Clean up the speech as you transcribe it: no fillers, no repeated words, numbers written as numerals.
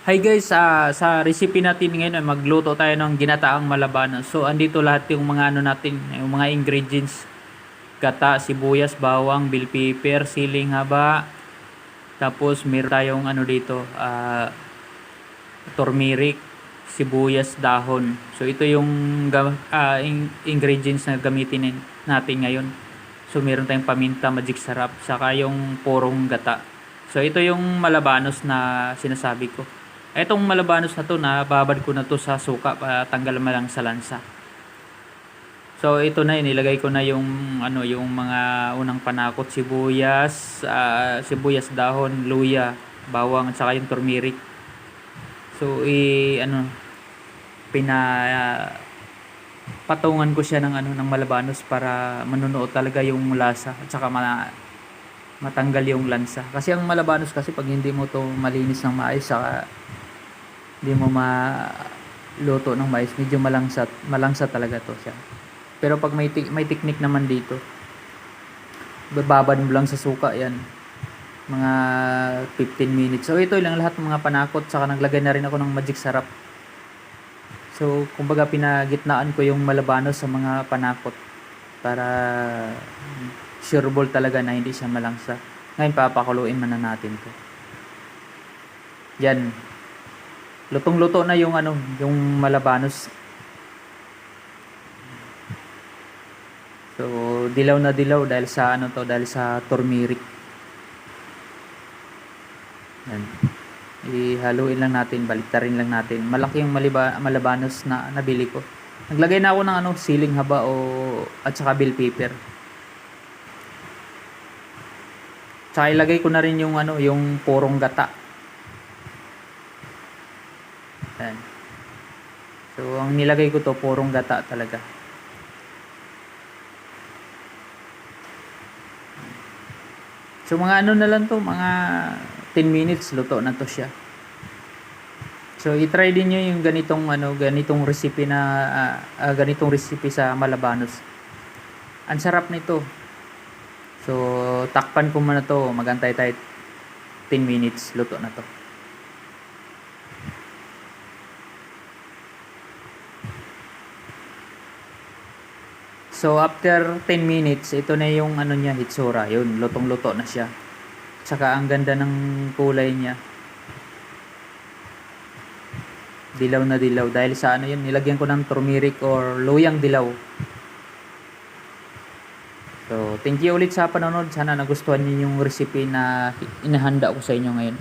Hi guys, sa recipe natin ngayon ay magluto tayo ng ginataang malabanos. So andito lahat yung mga ano natin, yung mga ingredients. Gata, sibuyas, bawang, bell pepper, siling haba. Tapos meron tayong ano dito, turmeric, sibuyas, dahon. So ito yung ingredients na gamitin natin ngayon. So meron tayong paminta, magic sarap, saka yung purong gata. So ito yung malabanos na sinasabi ko. Etong malabanos na to, nababad ko na to sa suka para tanggal malang sa lansa. So ito na yun, nilagay ko na yung ano, yung mga unang panakot, sibuyas, dahon, luya, bawang at saka yung turmeric. So pina patungan ko siya ng ano, ng malabanos para manunuot talaga yung lasa at saka matanggal yung lansa. Kasi ang malabanos kasi pag hindi mo to malinis ng maayos, saka hindi mo maluto ng maayos, medyo malangsa talaga to siya. Pero pag may technique naman dito, bababad mo lang sa suka yan mga 15 minutes. So ito lang lahat ng mga panakot, saka naglagay na rin ako ng magic sarap. So kumbaga pinagitnaan ko yung malabanos sa mga panakot para sureball talaga na hindi siya malangsa. Ngayon papakuluin man na natin to. Yan. Lutong-luto na yung ano, yung malabanos. So dilaw na dilaw dahil sa ano to, dahil sa turmeric. Yan. Ihaluin lang natin, baliktarin lang natin. Malaki yung malabanos na nabili ko. Naglagay na ako ng ano, siling haba at saka bell pepper. Tsaka ilagay ko na rin yung ano, yung purong gata. Yan. So ang nilagay ko to, purong gata talaga. So mga ano na lang to, mga 10 minutes luto na to siya. So i-try din niyo yung ganitong recipe ganitong recipe sa malabanos. Ang sarap nito. So takpan ko muna to, magantay tayo 10 minutes, luto na to. So after 10 minutes, ito na yung ano niya, hitsura. Yun, lutong-luto na siya. Tsaka ang ganda ng kulay niya. Dilaw na dilaw. Dahil sa ano yun, nilagyan ko ng turmeric or luyang dilaw. So, thank you ulit sa panonood. Sana nagustuhan niyo yung recipe na inahanda ko sa inyo ngayon.